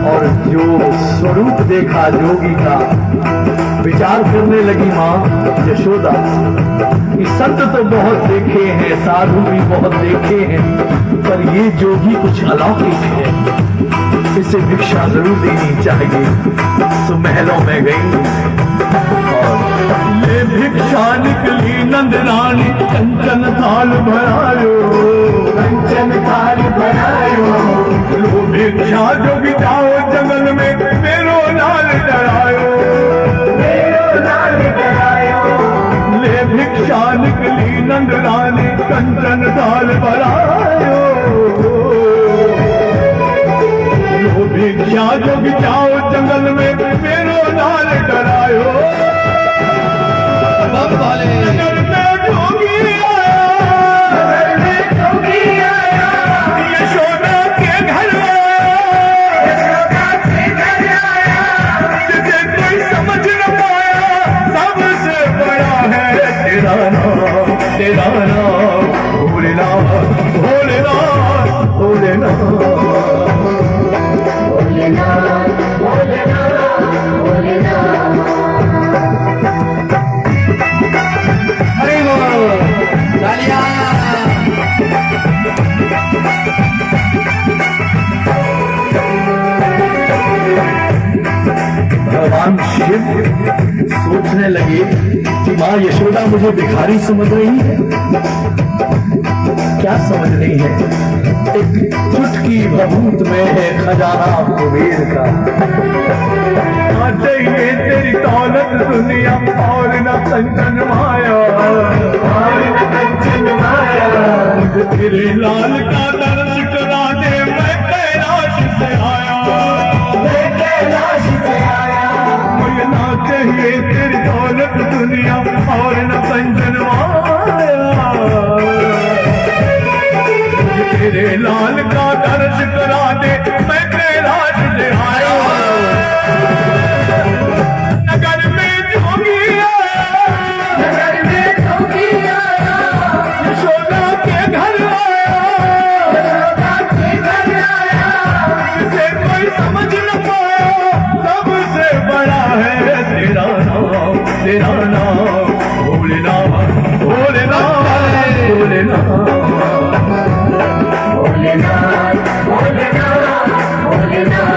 और जो स्वरूप देखा जोगी का, विचार करने लगी मां यशोदा, ये संत तो बहुत देखे हैं, साधु भी बहुत देखे हैं, पर ये जोगी कुछ अलौकिक है, इसे भिक्षा जरूर देनी चाहिए। तो महलों में गई और ले भिक्षा निकली नंद रानी, कंचन थाल भरायो, कंचन थाल भरायो, लो भिक्षा जोगी जाओ जंगल में, मेरो लाल डरायो, मेरो लाल डरायो, ले भिक्षा निकली नंद रानी, कंचन थाल भरायो, लो भिक्षा जोगी जाओ जंगल में, मेरो लाल डरायो। नगर में जोगी आया, नगर में जोगी आया, यशोदा के घर आया, यशोदा के घर आया, जिसे कोई समझ न पाया, सबसे बड़ा है तेरा नाम, तेरा नाम भोलेनाथ, भोलेनाथ, भोलेनाथ, भोलेनाथ, भोलेनाथ, भोलेनाथ। भगवान शिव सोचने लगे कि माँ यशोदा मुझे भिखारी समझ रही है। क्या समझ रही है? एक चुटकी भभूत में है खजाना कुबेर का। चाहिए तेरी दौलत दुनिया और न कंचन माया, और न कंचन माया, तेरे लाल का दर्श करा दे, मैं कैलाश से आया, मैं कैलाश से आया, मुझे ना चाहिए तेरी दौलत दुनिया और न कंचन माया, तेरे लाल का दर्श करा दे, मैं कैलाश से आया। नगर में जोगी आया, नगर में जोगी आया, यशोदा के घर आया, यशोदा के घर आया, जिसे कोई समझ न पाया, सबसे बड़ा है तेरा नाम, तेरा नाम भोलेनाथ, भोलेनाथ, भोलेनाथ, भोलेनाथ, भोलेनाथ, भोलेनाथ।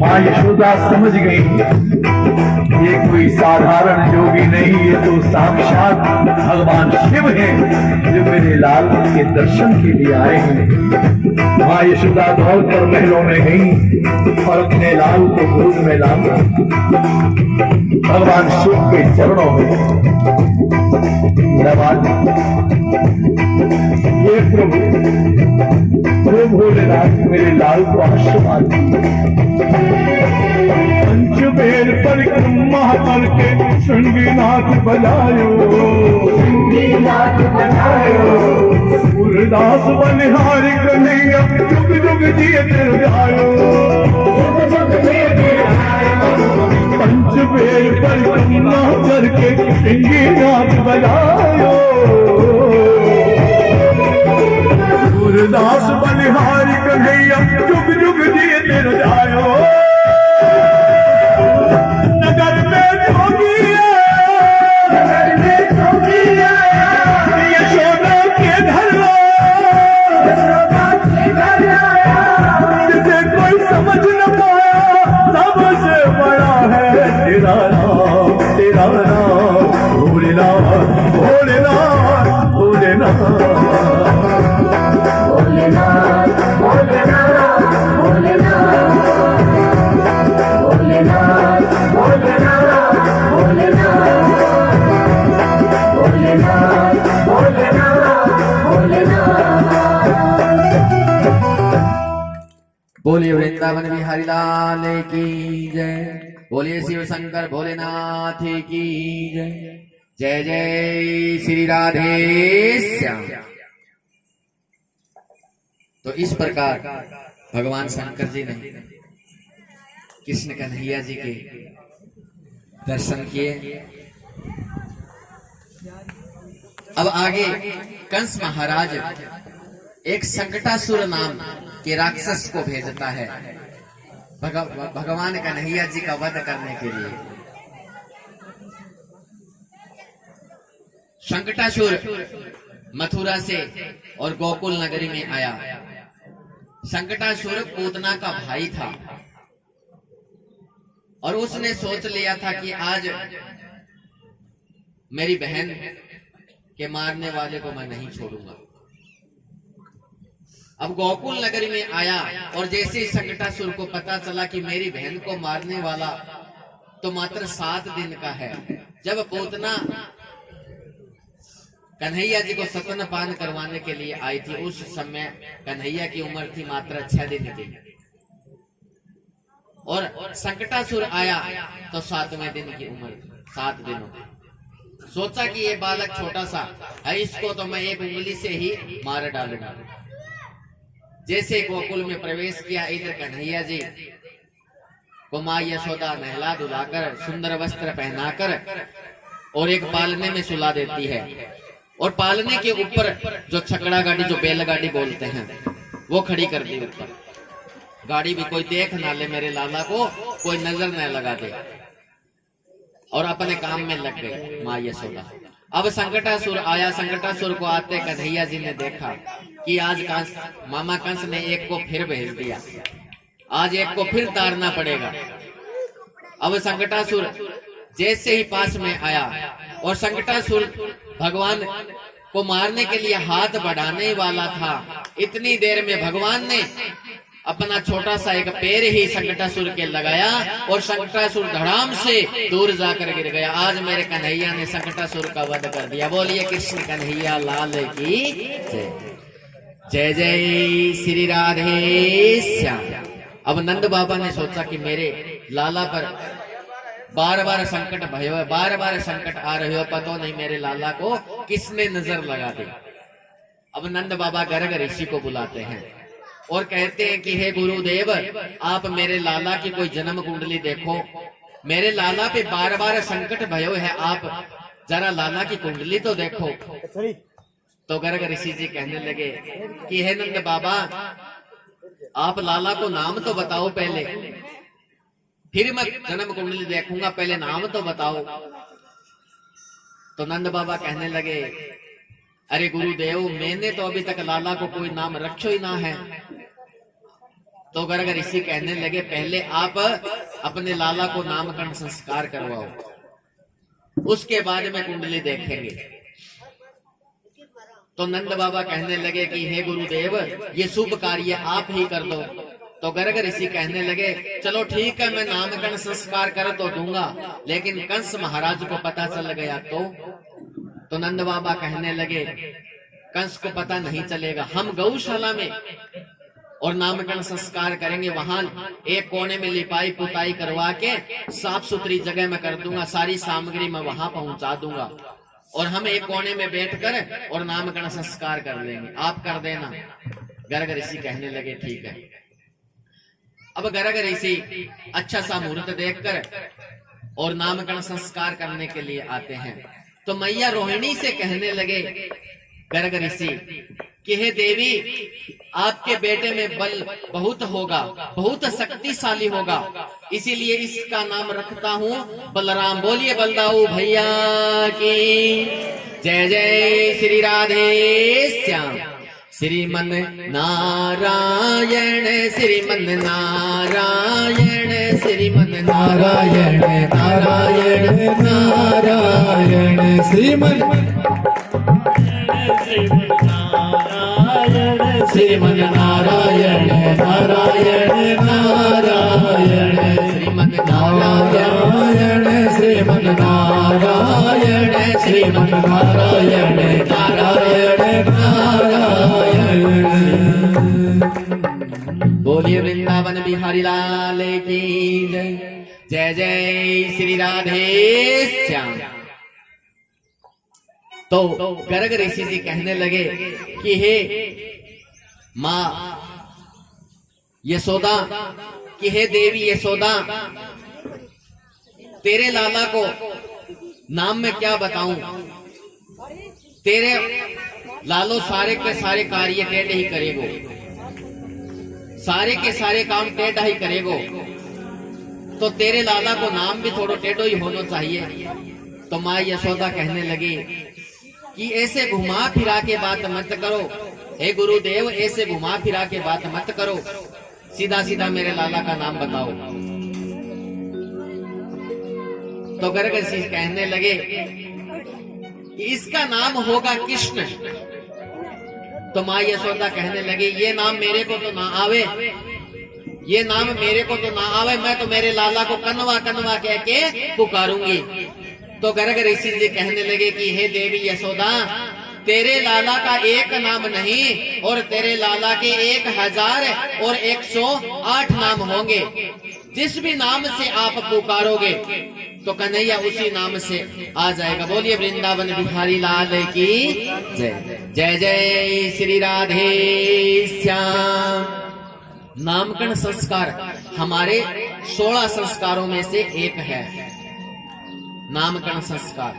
माँ यशोदा समझ गई ये कोई साधारण जोगी नहीं, ये तो साक्षात भगवान शिव हैं जो मेरे लाल के दर्शन के लिए आए हैं। माँ यशोदा दौड़कर महलों में गई और अपने लाल को गोद में लाकर भगवान शिव के चरणों में दबा दी। ये प्रभु भोलेनाथ मेरे लाल को आशीर्वाद पंचबेर परिक्रमा करके शृंगीनाथ बजायो, शृंगीनाथ बजायो, सूरदास बनिहारी कन्हैया, जुग जुग जीत जायो, जुग जुग जीत जायो, पंचबेर परिक्रमा करके शृंगीनाथ बजायो, सूरदास बनिहारी कन्हैया, जुग जुग जीत जायो। नगर में जोगी आया, नगर में जोगी आया, यशोदा के घर आया, यशोदा के घर आया, जिसे कोई समझ न पाया, सबसे बड़ा है तेरा नाम, तेरा नाम भोलेनाथ, भोलेनाथ, भोलेनाथ, भोलेनाथ, भोलेनाथ, भोलेनाथ, भोलेनाथ, भोलेनाथ, भोलेनाथ, भोलेनाथ, भोलेनाथ। बोलिए वृंदावन बिहारी लाल की जय, बोलिए शिव शंकर भोलेनाथ की जय, जय जय श्री राधे श्याम। तो इस प्रकार भगवान शंकर जी ने कृष्ण कन्हैया जी के दर्शन किए। अब आगे कंस महाराज एक संकटासुर नाम के राक्षस को भेजता है भगवान कन्हैया जी का वध करने के लिए। संकटासुर मथुरा से और गोकुल नगरी में आया। संकटासुर पूतना का भाई था और उसने सोच लिया था कि आज मेरी बहन के मारने वाले को मैं नहीं छोड़ूंगा। अब गोकुल नगरी में आया और जैसे ही संकटासुर को पता चला कि मेरी बहन को मारने वाला तो मात्र 7 दिन का है। जब पूतना कन्हैया जी को स्तनपान करवाने के लिए आई थी, उस समय कन्हैया की उम्र थी मात्र 6 दिन की और संकटासुर आया तो 7वें दिन की उम्र, 7 दिनों। सोचा कि ये बालक छोटा सा है, इसको तो मैं एक उंगली से ही मार डालूंगा। जैसे गोकुल में प्रवेश किया, इधर कन्हैया जी को मां यशोदा नहला धुलाकर सुंदर वस्त्र पहनाकर और एक पालने में सुला देती है और पालने के ऊपर जो छकड़ा गाड़ी, जो बैलगाड़ी बोलते हैं, वो खड़ी कर दी ऊपर। गाड़ी भी कोई देख ना ले मेरे लाला को, कोई नजर न लगा दे, और अपने काम में लग गई मां यशोदा। अब संकटासुर आया। संकटासुर को आते कन्हैया जी ने देखा कि आज कंस, मामा कंस ने एक को फिर भेज दिया, आज एक को फिर तारना पड़ेगा। अब संकटासुर जैसे ही पास में आया और संकटासुर भगवान को मारने के लिए हाथ बढ़ाने वाला था, इतनी देर में भगवान ने अपना छोटा सा एक पैर ही संकटासुर के लगाया और संकटासुर धड़ाम से दूर जाकर गिर गया। आज मेरे कन्हैया ने संकटासुर का वध कर दिया। बोलिए कृष्ण कन्हैया लाल की जय। जय जय श्री राधे श्याम। अब नंद बाबा ने सोचा कि मेरे लाला पर बार बार संकट भयो, बार बार संकट आ रहे हो, पता नहीं मेरे लाला को किसने नजर लगा दी। अब नंद बाबा गर्ग ऋषि को बुलाते हैं और कहते हैं कि हे गुरुदेव, आप मेरे लाला की कोई जन्म कुंडली देखो, मेरे लाला पे बार बार संकट भयो है, आप जरा लाला की कुंडली तो देखो। तो गर्ग ऋषि जी कहने लगे कि हे नंद बाबा, आप लाला को नाम तो बताओ पहले, फिर मैं जन्म कुंडली देखूंगा, पहले नाम तो बताओ। तो नंद बाबा कहने लगे, अरे गुरुदेव, मैंने तो अभी तक लाला को कोई नाम रखो ही ना है। तो गर्ग ऋषि कहने लगे, पहले आप अपने लाला को नामकरण संस्कार करवाओ, उसके बाद में कुंडली देखेंगे। तो नंद बाबा कहने लगे कि हे गुरुदेव, ये शुभ कार्य आप ही कर दो। तो गर्ग ऋषि कहने लगे, चलो ठीक है, मैं नामकरण संस्कार कर तो दूंगा, लेकिन कंस महाराज को पता चल गया तो नंद बाबा कहने लगे, कंस को पता नहीं चलेगा, हम गौशाला में और नामकरण संस्कार करेंगे, वहां एक कोने में लिपाई पुताई करवा के साफ सुथरी जगह में कर दूंगा, सारी सामग्री मैं वहां पहुंचा दूंगा और हम एक कोने में बैठकर और नामकरण संस्कार कर लेंगे, आप कर देना। गर्ग ऋषि कहने लगे ठीक है। अब गर्ग ऋषि अच्छा सा मुहूर्त देखकर और नामकरण संस्कार करने के लिए आते हैं। तो मैया रोहिणी से कहने लगे गर्ग ऋषि कि हे देवी, आपके बेटे में बल बहुत होगा, बहुत शक्तिशाली होगा, इसीलिए इसका नाम रखता हूँ बलराम। बोलिए बलदाऊ भैया की जय। जय श्री राधे श्याम। श्रीमन नारायण श्रीमन नारायण श्रीमन नारायण नारायण नारायण श्रीमन श्रीमन नारायण नारायण नारायण श्रीमन नारायण श्रीमन नारायण श्रीमन नारायण नारायण नारायण। बोलिए वृंदावन बिहारी लाल की जय। जय जय श्री राधे श्याम। तो गर्ग ऋषि जी कहने लगे कि हे माँ यशोदा, कि हे देवी यशोदा, तेरे लाला को नाम में क्या बताऊं, तेरे लालो सारे के सारे कार्य टेढ़े ही करेगो, सारे के सारे काम टेढ़ा ही करेगो, तो तेरे लाला को नाम भी थोड़ा टेढ़ो ही होना चाहिए। तो माँ यशोदा कहने लगी कि ऐसे घुमा फिरा के बात मत करो, हे गुरुदेव ऐसे घुमा फिरा के बात मत करो, सीधा सीधा मेरे लाला का नाम बताओ। तो गर्ग ऋषि कहने लगे कि इसका नाम होगा कृष्ण। तो माँ यशोदा कहने लगी ये नाम मेरे को तो ना आवे, ये नाम मेरे को तो ना आवे, मैं तो मेरे लाला को कन्वा कन्वा कह के पुकारूंगी। तो गर्ग ऋषि जी कहने लगे कि हे देवी यशोदा, तेरे लाला का एक नाम नहीं और तेरे लाला के 1000 नाम होंगे, जिस भी नाम से आप पुकारोगे तो कन्हैया उसी नाम से आ जाएगा। बोलिए वृंदावन बिहारी लाल की जय। जय जय श्री राधे श्याम। नामकरण संस्कार हमारे 16 संस्कारों में से एक है। नामकरण संस्कार,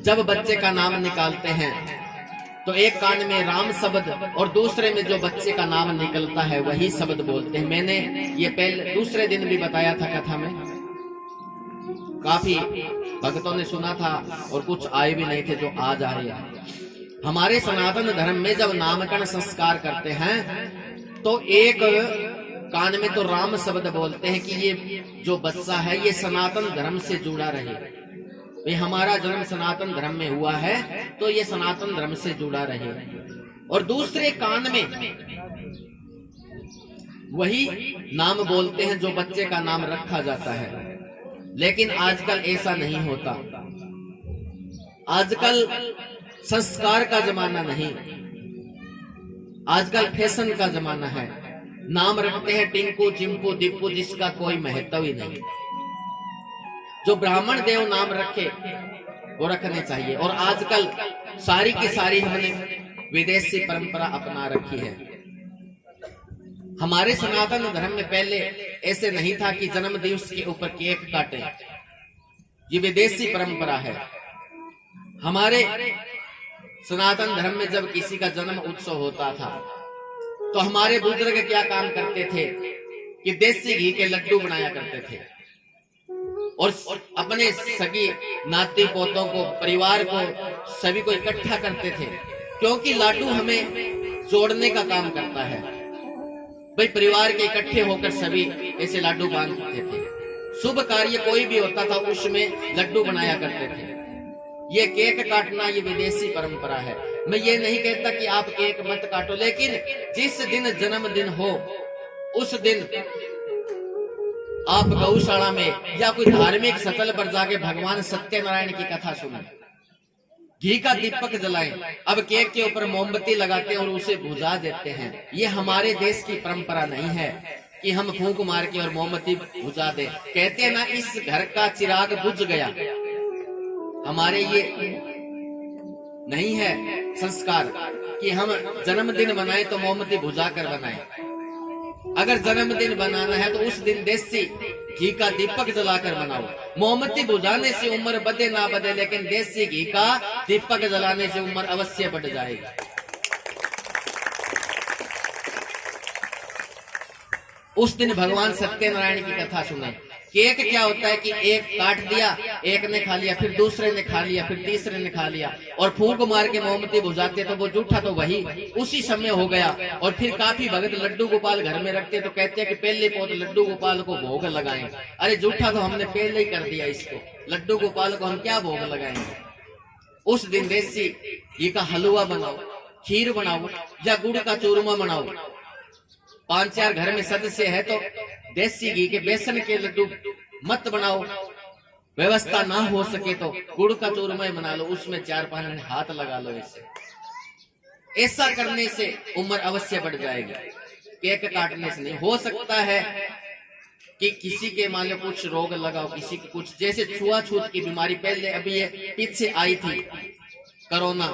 जब बच्चे का नाम निकालते हैं तो एक कान में राम शब्द और दूसरे में जो बच्चे का नाम निकलता है वही शब्द बोलते हैं। मैंने ये पहले दूसरे दिन भी बताया था कथा में, काफी भक्तों ने सुना था और कुछ आए भी नहीं थे जो आज आए। हमारे सनातन धर्म में जब नामकरण संस्कार करते हैं तो एक कान में तो राम शब्द बोलते हैं कि ये जो बच्चा है ये सनातन धर्म से जुड़ा रहे, भाई हमारा जन्म सनातन धर्म में हुआ है तो ये सनातन धर्म से जुड़ा रहे। और दूसरे कान में वही नाम बोलते हैं जो बच्चे का नाम रखा जाता है। लेकिन आजकल ऐसा नहीं होता, आजकल संस्कार का जमाना नहीं, आजकल फैशन का जमाना है। नाम रखते हैं टिंकू चिंपू दीपू, जिसका कोई महत्व ही नहीं। जो ब्राह्मण देव नाम रखे वो रखने चाहिए। और आजकल सारी की सारी हमने विदेशी परंपरा अपना रखी है। हमारे सनातन धर्म में पहले ऐसे नहीं था कि जन्म दिवस के ऊपर केक काटे, ये विदेशी परंपरा है। हमारे सनातन धर्म में जब किसी का जन्म उत्सव होता था तो हमारे बुजुर्ग क्या काम करते थे कि देसी घी के लड्डू बनाया करते थे और अपने सगी नाती पोतों को, परिवार को, सभी को इकट्ठा करते थे, क्योंकि लाडू हमें जोड़ने का काम करता है। भाई परिवार के इकट्ठे होकर सभी ऐसे लाडू बांधते थे। शुभ कार्य कोई भी होता था उसमें लड्डू बनाया करते थे। ये केक काटना ये विदेशी परंपरा है। मैं ये नहीं कहता कि आप केक मत काटो, लेकिन जिस दिन जन्मदिन हो उस दिन आप गौशाला में या कोई धार्मिक स्थल पर जाके भगवान सत्यनारायण की कथा सुने, घी का दीपक जलाएं। अब केक के ऊपर मोमबत्ती लगाते हैं और उसे बुझा देते हैं। ये हमारे देश की परंपरा नहीं है कि हम फूंक मार के और मोमबत्ती बुझा दे। कहते हैं ना, इस घर का चिराग बुझ गया। हमारे ये नहीं है संस्कार कि हम जन्मदिन बनाएं तो मोमबत्ती बुझा कर बनाएं। अगर जन्मदिन बनाना है तो उस दिन देसी घी का दीपक जलाकर बनाओ। मोमबत्ती बुझाने से उम्र बढ़े ना बढ़े, लेकिन देसी घी का दीपक जलाने से उम्र अवश्य बढ़ जाएगी। उस दिन भगवान सत्यनारायण की कथा सुने। केक क्या होता है कि एक काट दिया, एक ने खा लिया, फिर दूसरे ने खा लिया, फिर तीसरे ने खा लिया, और फूंक मार के मोमबत्ती बुझाते तो वो जूठा तो वही उसी समय हो गया। और फिर काफी भगत लड्डू गोपाल घर में रखते तो कहते हैं कि पहले पौध लड्डू गोपाल को भोग लगाएं। अरे जूठा तो हमने पहले ही कर दिया, इसको लड्डू गोपाल को हम क्या भोग लगाएंगे। उस दिन देसी घी का हलवा बनाओ, खीर बनाओ या गुड़ का चूरमा बनाओ। 5-4 घर में सदस्य है तो देसी घी के बेसन के लड्डू मत बनाओ। व्यवस्था ना हो सके तो गुड़ का चूरमा बना लो, उसमें 4-5 हाथ लगा लो। ऐसा करने से उम्र अवश्य बढ़ जाएगी, केक काटने से नहीं। हो सकता है कि किसी के मान लो कुछ रोग लगाओ, किसी की कुछ, जैसे छुआछूत की बीमारी पहले अभी ये पीछे आई थी कोरोना।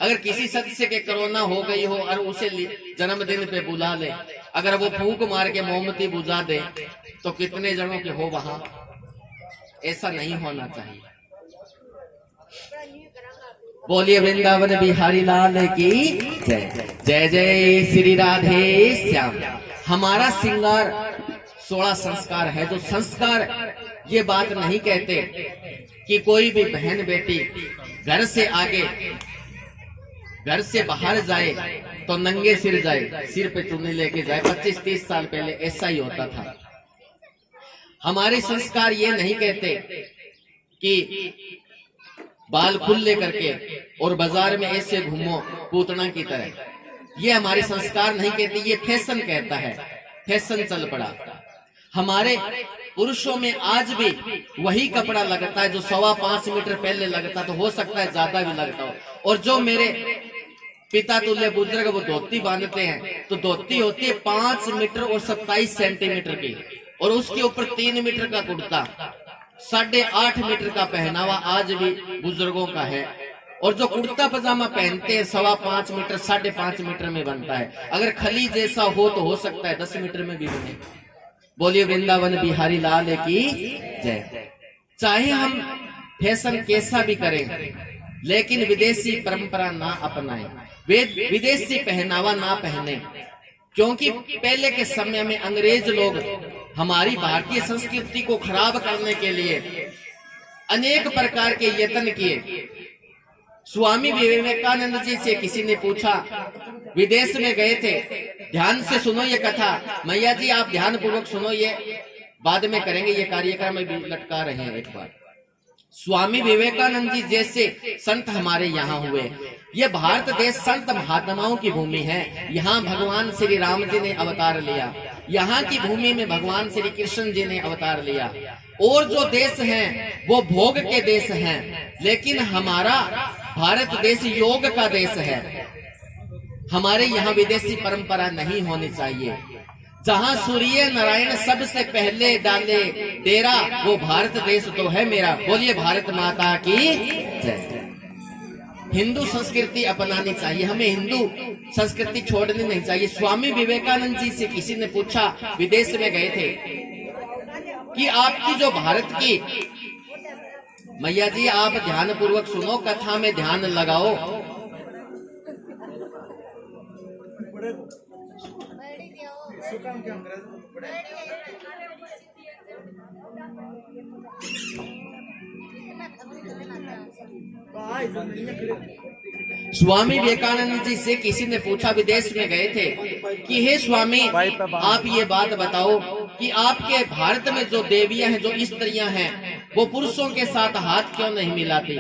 अगर किसी सदस्य के कोरोना हो गई हो और उसे जन्मदिन पे बुला ले, अगर वो फूंक मार के मोमबत्ती बुझा दे तो कितने जनों के हो वहां। ऐसा नहीं होना चाहिए। बोलिए वृंदावन बिहारी लाल की जय। जय जय श्री राधे श्याम। हमारा श्रृंगार 16 संस्कार है। जो संस्कार ये बात नहीं कहते कि कोई भी बहन बेटी घर से आगे, घर से बाहर जाए तो नंगे सिर जाए, सिर पे चुन्नी लेके जाए। 25-30 साल पहले ऐसा ही होता था। हमारे संस्कार ये नहीं कहते कि बाल खुले करके और बाजार में ऐसे घूमो पूतना की तरह। ये हमारे संस्कार नहीं कहते, ये फैशन कहता है। फैशन चल पड़ा। हमारे पुरुषों में आज भी वही कपड़ा लगता है जो 5.25 मीटर पहले लगता, तो हो सकता है ज्यादा भी लगता हो। और जो मेरे पिता तुल्य बुजुर्ग वो धोती बांधते हैं, तो धोती होती है 5 मीटर और 27 सेंटीमीटर की, और उसके ऊपर 3 मीटर का कुर्ता, 8.5 मीटर का पहनावा आज भी बुजुर्गों का है। और जो कुर्ता पजामा पहनते हैं 5.25 मीटर 5.5 मीटर में बनता है। अगर खली जैसा हो सकता है 10 मीटर में भी बने। बोलिए वृंदावन बिहारी लाल की जय। चाहे हम फैशन कैसा भी करें, लेकिन विदेशी परंपरा ना अपनाएं, विदेशी पहनावा ना पहने। क्योंकि पहले के समय में अंग्रेज लोग हमारी भारतीय संस्कृति को खराब करने के लिए अनेक प्रकार के यत्न किए। स्वामी विवेकानंद जी से किसी ने पूछा, विदेश में गए थे, ध्यान से सुनो ये कथा। मैया जी आप ध्यान पूर्वक सुनो, ये बाद में करेंगे, ये कार्यक्रम में भी लटका रहे हैं एक बार। स्वामी विवेकानंद जी जैसे संत हमारे यहाँ हुए। ये भारत देश संत महात्माओं की भूमि है। यहाँ भगवान श्री राम जी ने अवतार लिया, यहाँ की भूमि में भगवान श्री कृष्ण जी ने अवतार लिया। और जो देश हैं वो भोग के देश हैं, लेकिन हमारा भारत देश योग का देश है। हमारे यहाँ विदेशी परंपरा नहीं होनी चाहिए। जहाँ सूर्य नारायण सबसे पहले डाले डेरा, वो भारत देश तो है मेरा। बोलिए भारत माता की जय। हिंदू संस्कृति अपनानी चाहिए, हमें हिंदू संस्कृति छोड़नी नहीं चाहिए। स्वामी विवेकानंद जी से किसी ने पूछा, विदेश में गए थे, कि आपकी जो भारत की, मैया जी आप ध्यान पूर्वक सुनो, कथा में ध्यान लगाओ। स्वामी विवेकानंद जी से किसी ने पूछा, विदेश में गए थे, कि हे स्वामी आप ये बात बताओ कि आपके भारत में जो देवियां हैं, जो स्त्रियां हैं, वो पुरुषों के साथ हाथ क्यों नहीं मिलाती?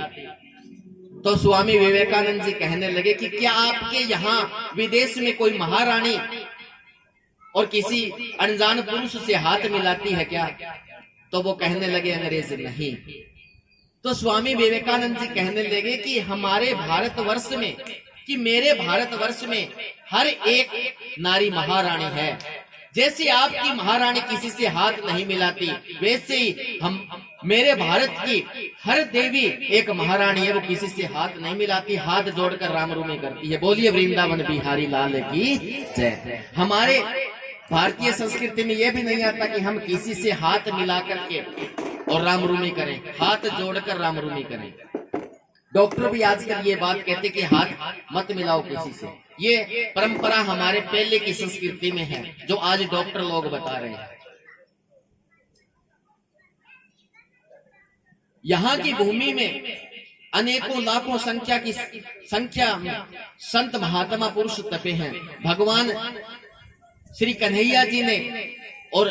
तो स्वामी विवेकानंद जी कहने लगे कि क्या आपके यहाँ विदेश में कोई महारानी और किसी अनजान पुरुष से हाथ मिलाती है क्या? तो वो कहने लगे अंग्रेज नहीं। तो स्वामी विवेकानंद जी कहने लगे कि हमारे भारतवर्ष में, कि मेरे भारतवर्ष में हर एक नारी महारानी है। जैसे आपकी महारानी किसी से हाथ नहीं मिलाती, वैसे ही मेरे भारत की हर देवी एक महारानी है, वो किसी से हाथ नहीं मिलाती, हाथ जोड़कर राम रूमी करती है। बोलिए वृंदावन बिहारी लाल की जय। हमारे भारतीय संस्कृति में यह भी नहीं आता कि हम किसी से हाथ मिला करके और राम रूमी करें, हाथ जोड़कर राम रूमी करें। डॉक्टर भी आजकल ये बात कहते कि हाथ मत मिलाओ किसी से। ये परंपरा हमारे पहले की संस्कृति में है, जो आज डॉक्टर लोग बता रहे हैं। यहाँ की भूमि में अनेकों लाखों संख्या में संत महात्मा पुरुष तपे हैं। भगवान श्री कन्हैया जी ने और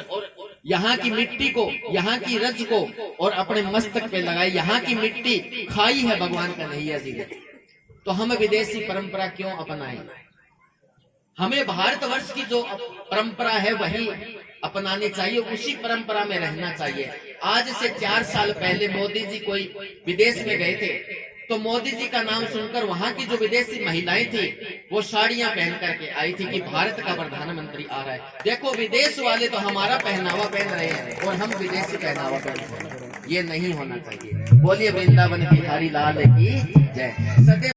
यहाँ की मिट्टी को, यहाँ की रज को और अपने मस्तक पे लगाई। यहाँ की मिट्टी खाई है भगवान कन्हैया जी ने। तो हम विदेशी परंपरा क्यों अपनाएं? हमें भारतवर्ष की जो परंपरा है वही अपनानी चाहिए, उसी परंपरा में रहना चाहिए। आज से 4 साल पहले मोदी जी कोई विदेश में गए थे, तो मोदी जी का नाम सुनकर वहां की जो विदेशी महिलाएं थी वो साड़ियां पहन करके आई थी कि भारत का प्रधानमंत्री आ रहा है। देखो विदेश वाले तो हमारा पहनावा पहन रहे हैं और हम विदेशी पहनावा पहन रहे हैं। ये नहीं होना चाहिए। बोलिए वृंदावन बिहारी लाल की जय। सदैव